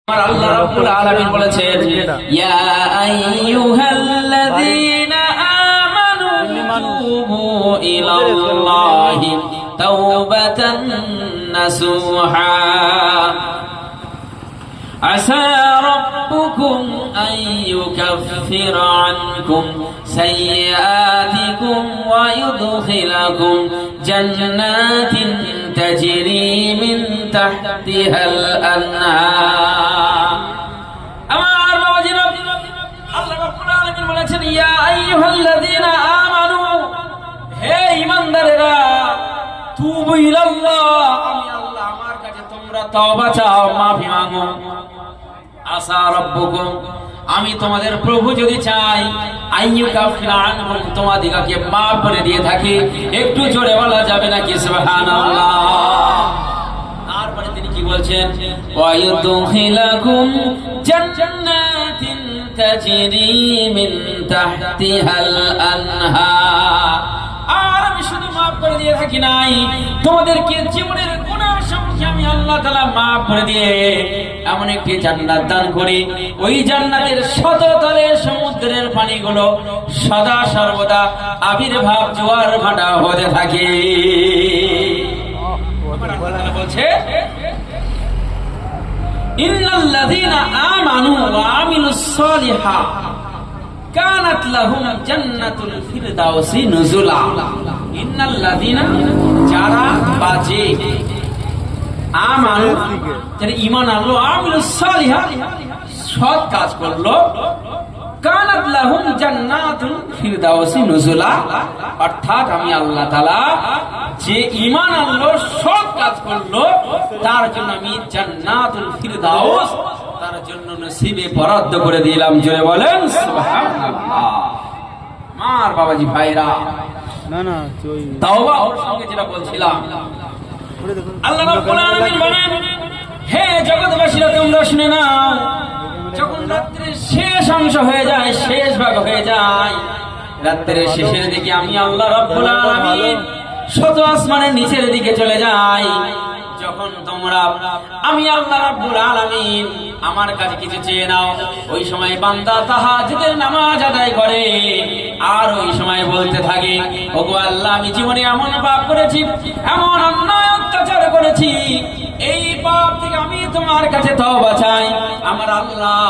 আল্লাহ রাব্বুল আলামিন বলেছেন ইয়া আইয়ুহাল্লাযীনা আমানু তুবু ইলাল্লাহি তাওবাতান নাসুহা আসা রাব্বুকুম আন ইউকাফিরা আনকুম সাইয়্যাতিকুম ওয়া ইউদখিলাকুম জান্নাতিন তাজরি মিন তাহতিহাল আনহার। আমার বাবাজিরা, আল্লাহ রাব্বুল আলামিন বলেছেন ইয়া আইয়ুহাল্লাযীনা আমানু, হে ঈমানদারেরা, তুবু ইলাল্লাহ, আমি আল্লাহ আমার কাছে তোমরা তওবা চাও, মাফি মাগো। আসা রাব্বুকুম, আমি তোমাদের প্রভু যদি চাই আইয়ুকাফিরা আনকুম, তোমাদিগকে মাফ করে দিয়ে থাকি। একটু জোরে বলা যাবে নাকি সুবহানাল্লাহ? তারপরে তিনি কি বলছেন, ওয়া ইউদখিলাকুম জান্নাতিন তাজরি মিন তাহতিহাল আনহার। আর আমি শুধু মাফ করে দিয়ে থাকি নাই, তোমাদেরকে জীবনের গুনাহ সমূহকে আমি আল্লাহ তাআলা মাফ করে দিয়ে এমন একটি জান্নাত দান করি, ওই জান্নাতের শততলে সমুদ্রের পানিগুলো সদা সর্বদা আবির্ভাব জোয়ার ভাটা হতে থাকে। বলছে ইন্নাল্লাযীনা আমানু ওয়া আমিলুস সালিহাত কানাত লাহুম জান্নাতুল ফিরদাউসি নুজুলা। ইন্নাল্লাযীনা, যারা বাজে, আমানু, যারা ঈমান আনলো, আমিলুস সালিহাত, সৎ কাজ করলো, কানাত লাহুম জান্নাতুল ফিরদাউসি নুজুলা, অর্থাৎ আমি আল্লাহ তাআলা যে ঈমান আনলো, সৎ কাজ করলো, তার জন্য আমি জান্নাতুল ফিরদাউস তার জন্য নসিবে বরাদ্দ করে দিলাম। জোরে বলেন সুবহানাল্লাহ। মার বাবাজি ভাইরা, না না তাওবা ওর সঙ্গে যেটা বলছিলাম, আল্লাহ রাব্বুল আলামিন বলেন, হে জগৎবাসীরা তোমরা শুনে নাও, যখন রাত্রির শেষ অংশ হয়ে যায়, শেষ ভাগ হয়ে যায়, রাত্রির শেষের দিকে আমি আল্লাহ রাব্বুল আলামিন শত আসমানের নিচের দিকে চলে যাই। যখন তোমরা আমি আল্লাহ রাব্বুল আলামিন আমার কাছে কিছু চেয়ে নাও, ওই সময় বান্দা তাহাজ্জুদের নামাজ আদায় করে, আর ওই সময় বলতে থাকে, ওগো আল্লাহ, আমি জীবনে এমন পাপ করেছি, এমন অন্যায় অত্যাচার করেছি, এই পাপ থেকে আমি তোমার কাছে তওবা চাই। আমার আল্লাহ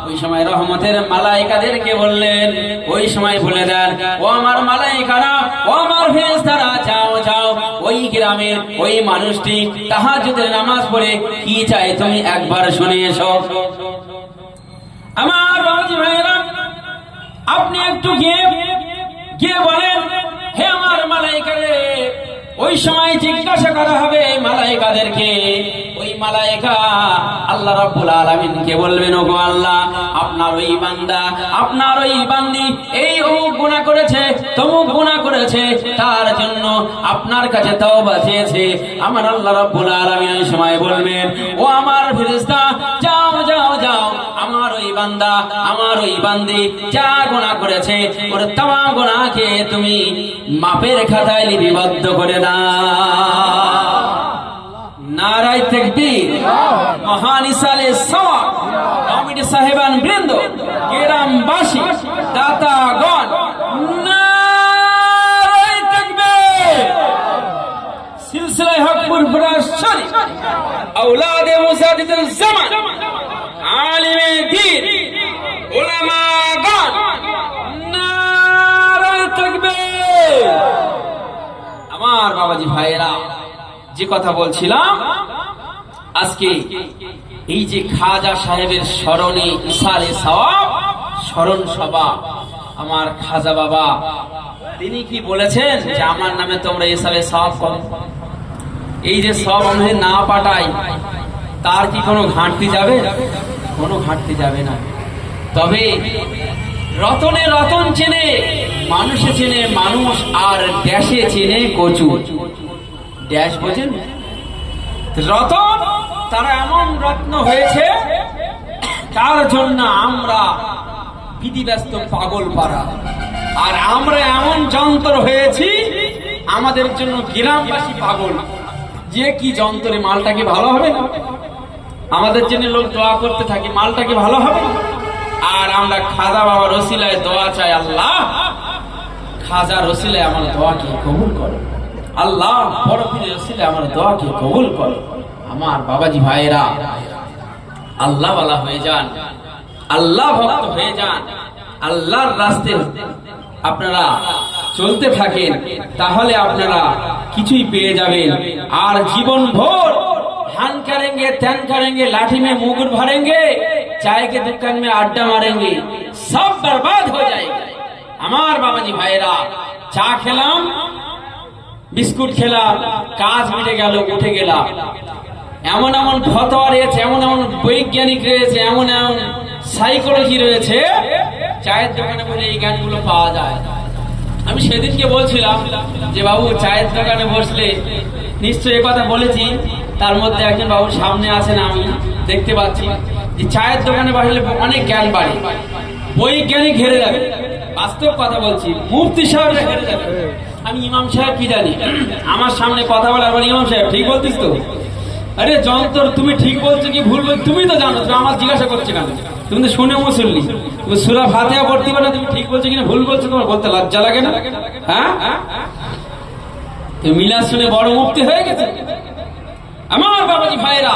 ওই সময় রহমতের মালায়েকাদেরকে বললেন, ওই সময় বলে দেন, ও আমার মালায়েকারা, ও আমার ফেরেশতারা, যাও যাও, ওই গ্রামের ওই মানুষটি তাহাজ্জুদের নামাজ পড়ে কি চায় তুমি একবার শুনে এসো। আমার বাবাজি ভাইরা, আপনি একটু গিয়ে বলেন, হে আমার মালায়েকারে, ওই সময় জিজ্ঞাসা করা হবে মালায়েকাদেরকে, ওই মালায়েকা আল্লাহ রাব্বুল আলামিনকে বলবেন, ওগো আল্লাহ, আপনার ওই বান্দা, আপনার ওই বান্দি এই অমুক গুনাহ করেছে, তমুক গুনাহ করেছে, তার জন্য আপনার কাছে তওবা চেয়েছে। আমার আল্লাহ রাব্বুল আলামিন ওই সময় বলবেন, ও আমার ফেরেশতা, যাও যাও যাও, আমার ওই বান্দা, আমার ওই বান্দি যা গুনাহ করেছে, ওর तमाम গুনাহকে তুমি মাপের খাতায় লিপিবদ্ধ করে দাও। নারায়ে তাকবীর, মহান ইসালে সওয়াব, কমিটি সাহেবান বৃন্দ, গ্রামবাসী, দাতাগণ, নারায়ে তাকবীর। সিলসিলা হকপুর ফরাজ শরীফ, আওলাদে মুজাদ্দিদুল জামান, আলিমে দ্বীন, উলামাগণ, নারায়ে তাকবীর। আমার বাবাজি ভাইরা, যে কথা বলছিলাম, আজকে এই যে খাজা সাহেবের স্মরণে ইসালে সওয়াব স্মরণ সভা, আমার খাজা বাবা তিনি কি বলেছেন যে আমার নামে তোমরা ইসালে সওয়াব করো। এই যে সব আমাদের না পাঠাই, তার কি কোনো ঘাটতি যাবে? কোনো ঘাটতি যাবে না। তবে রতনে রতন চেনে, মানুষে চেনে মানুষ, আর দেশে চেনে কচু। দেশ বোঝেন, রতন তারা এমন রত্ন হয়েছে, তার জন্য আমরা বিধিব্যস্ত পাগল পাড়া, আর আমরা এমন যন্ত্র হয়েছি, আমাদের জন্য গ্রামবাসী পাগল। যে কি যন্ত্রে মালটা কি ভালো হবে না? আমাদের জন্য লোক দোয়া করতে থাকে, মালটা কি ভালো হবে? আর আমরা খাজা বাবার ওসিলায় দোয়া চাই, আল্লাহ খাজার ওসিলায় আমার দোয়াকে কবুল করো, আল্লাহ বড় পীরের ওসিলায় আমার দোয়াকে কবুল করো। আমার বাবাজি ভাইরা, আল্লাহ ওয়ালা হয়ে যান, আল্লাহ ভক্ত হয়ে যান, আল্লাহর রাস্তায় আপনারা চলতে থাকেন, তাহলে আপনারা কিছুই পেয়ে যাবেন। আর জীবন ভোর ধান करेंगे ত্যান करेंगे लाठी में मुकुट भरेंगे, चाय के दुकान में अड्डा मारेंगे, सब बर्बाद हो जाएगा। আমার বাবাজি ভাইরা, চা খেলাম, বিস্কুট খেলাম, কাজ মিটে গেল, উঠে গেলাম। এমন এমন ফতোয়া রয়েছে, এমন এমন বৈজ্ঞানিক রয়েছে, এমন এমন সাইকোলজি রয়েছে, চায়ের দোকানে বলে এই জ্ঞানগুলো পাওয়া যায়। আমি সেদিনকে বলছিলাম যে বাবু চায়ের দোকানে বসলে, নিশ্চয়ই এই কথা বলেছি, তার মধ্যে একজন বাবুর সামনে আছেন, আমি দেখতে পাচ্ছি যে চায়ের দোকানে বসলে অনেক জ্ঞান বাড়ে, বৈজ্ঞানিক হেরে যাবে। বাস্তব কথা বলছি, মুফতি সাহেবরা হেরে যাবে। আমি ইমাম সাহেব কি জানি, আমার সামনে কথা বলার পর ইমাম সাহেব ঠিক বলতিস তো? আরে যন্তর, তুমি ঠিক বলছো কি ভুল বলছো তুমি তো জানো, তুমি আমার জিজ্ঞাসা করছো কেন? তুমি তো শুনে মুসল্লি, তুমি সূরা ফাতিহা পড়তে পারো, তুমি ঠিক বলছো কিনা ভুল বলছো, তোমার বলতে লজ্জা লাগে না? হ্যাঁ, মিলাদ শুনে বড় মুফতি হয়ে গেছে। আমার বাবাজি ভাইরা,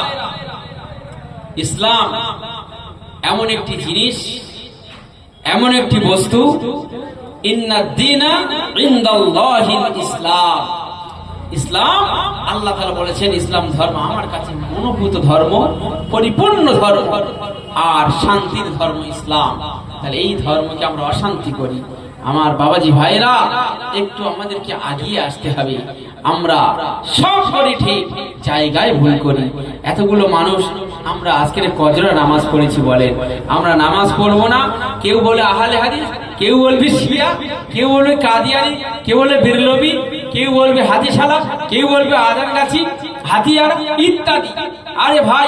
ইসলাম এমন একটি জিনিস, এমন একটি বস্তু, ইন্নাদ-দীনা ইনদাল্লাহিল ইসলাম। ইসলাম, আল্লাহ তাআলা বলেছেন ইসলাম ধর্ম আমার কাছে মনোভূত ধর্ম, পরিপূর্ণ ধর্ম, আর শান্তির ধর্ম ইসলাম। তাহলে এই ধর্মকে আমরা অশান্তি করি। আমার বাবাজি ভাইরা, একটু আমাদেরকে আগিয়ে আসতে হবে। আমরা সব করি ঠিক, জায়গায় ভুল করি। এতগুলো মানুষ আমরা আজকের কজরা নামাজ পড়েছি, বলেন আমরা নামাজ পড়বো না? কেউ বলে আহলে হাদিস, কেউ বলবে শিয়া, কেউ বলবে কাদিয়ানি, কেউ বলবে বিরলবি, কেউ বলবে হাদিসালা, কেউ বলবে আজানগাছি, হাতিয়ার ইত্যাদি। আরে ভাই,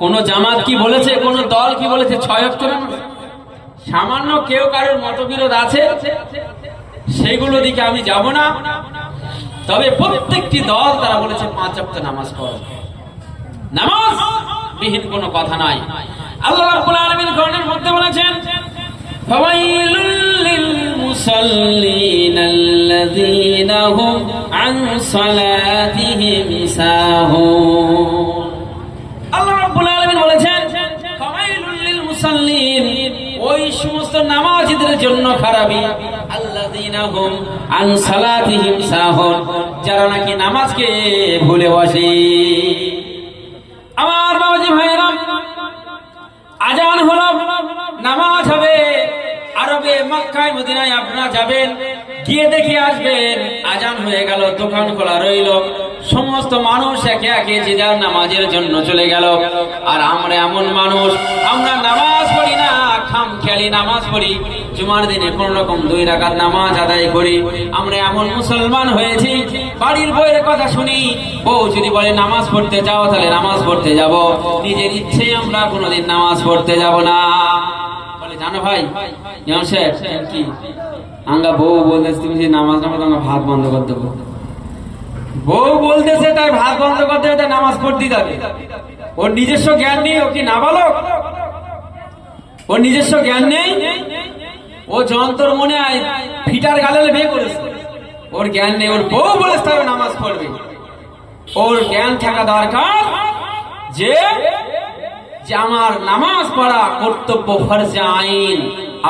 কোন জামাত কি বলেছে, কোন দল কি বলেছে 6 অক্টোবর? সামান্য কেউ কারোর মতবিরোধ আছে, সেগুলো দিকে আমি যাব না। তবে প্রত্যেকটি দল তারা বলেছে 5 ওয়াক্ত নামাজ পড়ো, নামাজ বিহীন কোনো কথা নাই। আল্লাহ রাব্বুল আলামিন কোরআনের মধ্যে বলেছেন, ফাওয়াইলুল লিল মুসাল্লিনাল্লাযীনা হুম আন সালাতিহিম সাহুন। আল্লাহ রাব্বুল আলামিন বলেছেন, ফাওয়াইলুল লিল মুসাল্লিন, ওই সমস্ত নামাজীদের জন্য খারাপি, আল্লাযীনা হুম আন সালাতিহিম সাহুন, যারা নাকি নামাজকে ভুলে বসে। আমার বাবাজি ভাইরা, আজান হলো, নামাজ হবে, আরবে মক্কায় মদিনায় আপনারা যাবেন, গিয়ে দেখে আসবেন আজান হয়ে গেল, দোকান খোলা রইল, সমস্ত মানুষ একে একে যে যার নামাজের জন্য চলে গেল। আর আমরা এমন মানুষ, আমরা নামাজ পড়ি না, খামখেয়ালি নামাজ পড়ি, জুমার দিনে কোন রকম 2 রাকাত নামাজ আদায় করি। আমরা এমন মুসলমান হয়েছি, বাড়ির বউয়ের কথা শুনি, বউ যদি বলে নামাজ পড়তে যাও, তাহলে নামাজ পড়তে যাব, নিজের ইচ্ছে আমরা কোনোদিন নামাজ পড়তে যাব না। বলে জানো ভাই ইমাম সাহেব কি আঙ্গা বউ বলতেছে তুমি যে নামাজ নামাজ আমরা ভাত বন্ধ করে দেবো। বউ বলতেছে তাই ভাত বন্ধ করতে হবে, তাই নামাজ পড়তে যাবে। ওর নিজস্ব জ্ঞান নেই, ও কি নাবালক? ওর নিজস্ব জ্ঞান নেই, ও যন্তর মনে হয় ফিটার গালে বিয়ে করেছে, ওর জ্ঞান নেই। ওর বউ বলেছে তাই নামাজ পড়বে। ওর জ্ঞান থাকা দরকার যে আমার নামাজ পড়া কর্তব্য, ফরজে আইন।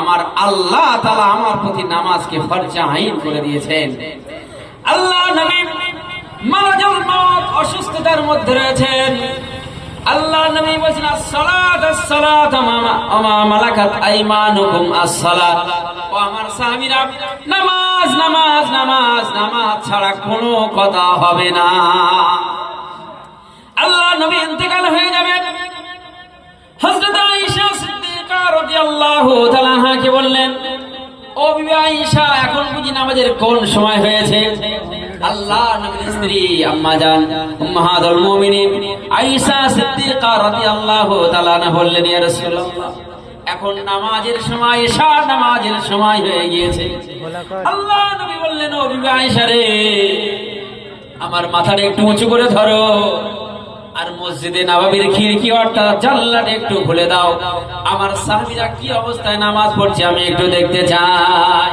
আমার আল্লাহ তাআলা আমার প্রতি নামাজকে ফরজে আইন করে দিয়েছেন। আল্লাহ নবী মারাজুল মউত, অসুস্থতার মধ্যে রয়েছেন, আল্লাহ নবী বলেছেন as-সালাত as-সালাত আমা মালাকাত আইমানুকুম as-সালাত। ও আমার সাহাবীরা, নামাজ নামাজ নামাজ নামাজ ছাড়া কোনো কথা হবে না। আল্লাহ নবী ইন্তেকাল হয়ে যাবেন, হযরত আয়েশা সিদ্দিকা রাদিয়াল্লাহু তাআলা আনহাকে বললেন, ও বিবি আয়েশা, এখন বুঝি নামাজের কোন সময় হয়েছে? আল্লাহ নবীর স্ত্রী আম্মা জান উম্মাহাতুল মুমিনিন আয়েশা সিদ্দিকা রাদিয়াল্লাহু তাআলা আনহা বললেন, ইয়া রাসূলুল্লাহ, এখন নামাজের সময়, এশার নামাজের সময় হয়ে গিয়েছে। আল্লাহ নবী বললেন, ও বিবি আয়েশা রে, আমার মাথাটা একটু উঁচু করে ধরো। আর মসজিদে নববীর খিড়কি অর্থাৎ জানলাটা একটু খুলে দাও, আমার সাহাবীরা কি অবস্থায় নামাজ পড়ছে আমি একটু দেখতে চাই।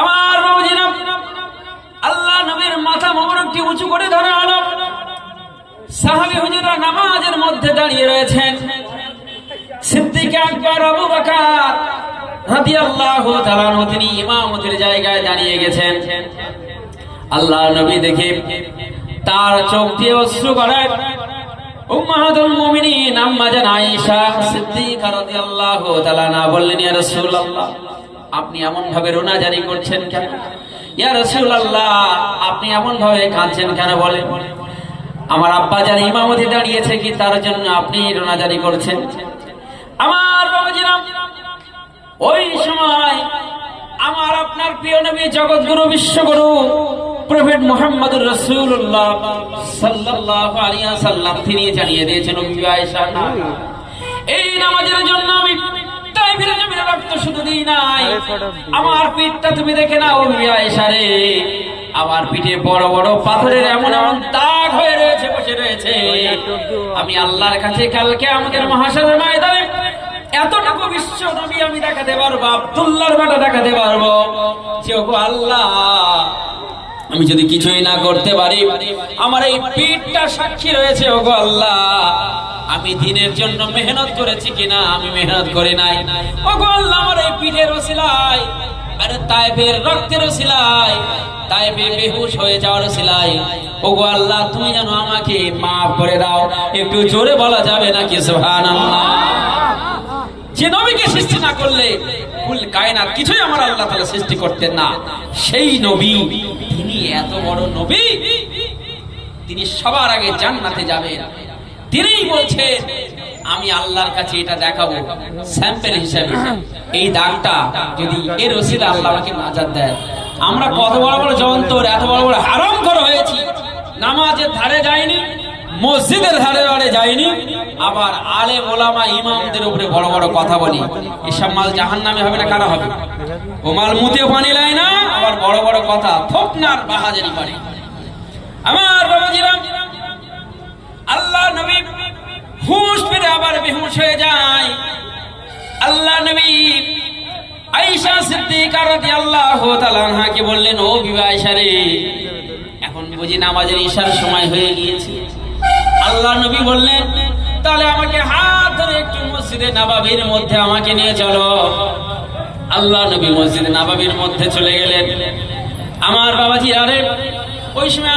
আমার বাবাজিরা, আল্লাহ নবীর মাথা মোবারকটি উঁচু করে ধরা হলো। সাহাবী হুজুররা নামাজের মধ্যে দাঁড়িয়ে রয়েছেন। সিদ্দিক আকবর আবু বকর রাদিয়াল্লাহু তাআলা তিনি ইমামতির জায়গায় দাঁড়িয়ে গেছেন। আল্লাহ নবী দেখে তার চোখ দিয়ে অশ্রু গড়ায়। উম্মাহাতুল মুমিনিন আম্মা জান আয়েশা সিদ্দিকা রাদিয়াল্লাহু তাআলা না বললেন, ইয়া রাসূলুল্লাহ, আপনি এমন ভাবে রোনা জারি করছেন কেন? ইয়া রাসূলুল্লাহ, আপনি এমন ভাবে কাঁদছেন কেন বলেন? আমার আব্বা জান ইমামতি দাঁড়িয়েছে কি তার জন্য আপনি রোনা জারি করছেন? আমার বাবাজিরা, ওই সময় আমার আপনার প্রিয় নবী জগৎগুরু বিশ্বগুরু প্রফেট মুহাম্মদুর রাসূলুল্লাহ সাল্লাল্লাহু আলাইহি ওয়াসাল্লাম তিনি জানিয়ে দিয়েছেন, বিবি আয়েশা, এই নামাজের জন্য আমি তাইফের জমিনে রক্ত শুধু দিই নাই, আমার পিঠটা তুমি দেখে নাও বিবি আয়েশা রে, আমার পিঠে বড় বড় পাথরের এমন এমন দাগ হয়ে রয়েছে, বসে রয়েছে। আমি আল্লাহর কাছে কালকে আমাদের মহাশরের ময়দানে এতটুকু বিশ্ব নবী আমি দেখাতে পারবো, আব্দুল্লাহর বেটা দেখাতে পারবো যে ওগো আল্লাহ, আমি যদি কিছুই না করতে পারি আমার এই পিঠটা সাক্ষী রয়েছে ওগো আল্লাহ, আমি দিনের জন্য মেহনত করেছি কিনা, আমি মেহনত করি নাই। ওগো আল্লাহ, আমার এই পিঠের ওসিলায়, আরে তাইফের রক্তের ওসিলায়, তাইফে বেহুশ হয়ে যাওয়ার ওসিলায় ওগো আল্লাহ তুমি যেন আমাকে মাফ করে দাও। একটু জোরে বলা যাবে নাকি সুবহানাল্লাহ? যে নবীকে সৃষ্টি না করলে কুল কায়নাত কিছুই আমার আল্লাহ তাআলা সৃষ্টি করতেন না, সেই নবী, তিনি এত বড় নবী, তিনি সবার আগে জান্নাতে যাবেন। তিনিই বলছেন আমি আল্লাহর কাছে এটা দেখাবো স্যাম্পল হিসেবে, এই দাগটা যদি এর ওসিলা আল্লাহ আমাকে নাজাত দেয়। আমরা কত বড় বড় যন্ত্র, এত বড় বড় হারাম করা হয়েছি, নামাজের ধারে যায়নি, মসজিদের ধারে ধারে যায়নি, আবার আলেম ওলামা ইমামদের উপরে বড় বড় কথা বলি। এসব মাল জাহান্নামে হবে না কারা হবে? ও মাল মুতে পানি লাই না, আবার বড় বড় কথা থোপনার বাহাজারি করে। আমার বাবাজিরা, আল্লাহ নবী হুঁশ ফিরে আবার বেহুশ হয়ে যায়। আল্লাহ নবী আয়েশা সিদ্দিকা রাদিয়াল্লাহু তাআলা আনহাকে বললেন, ও বিবি আয়েশা রে, এখন বুঝি নামাজের ইশার সময় হয়ে গিয়েছে। আল্লাহ নবী বললেন, তাহলে আমাকে হাত ধরে একটু মসজিদে নববীর মধ্যে আমাকে নিয়ে চলো। আল্লাহ নবী মসজিদে নববীর মধ্যে চলে গেলেন। আমার বাবাজি, আরে ওই সময়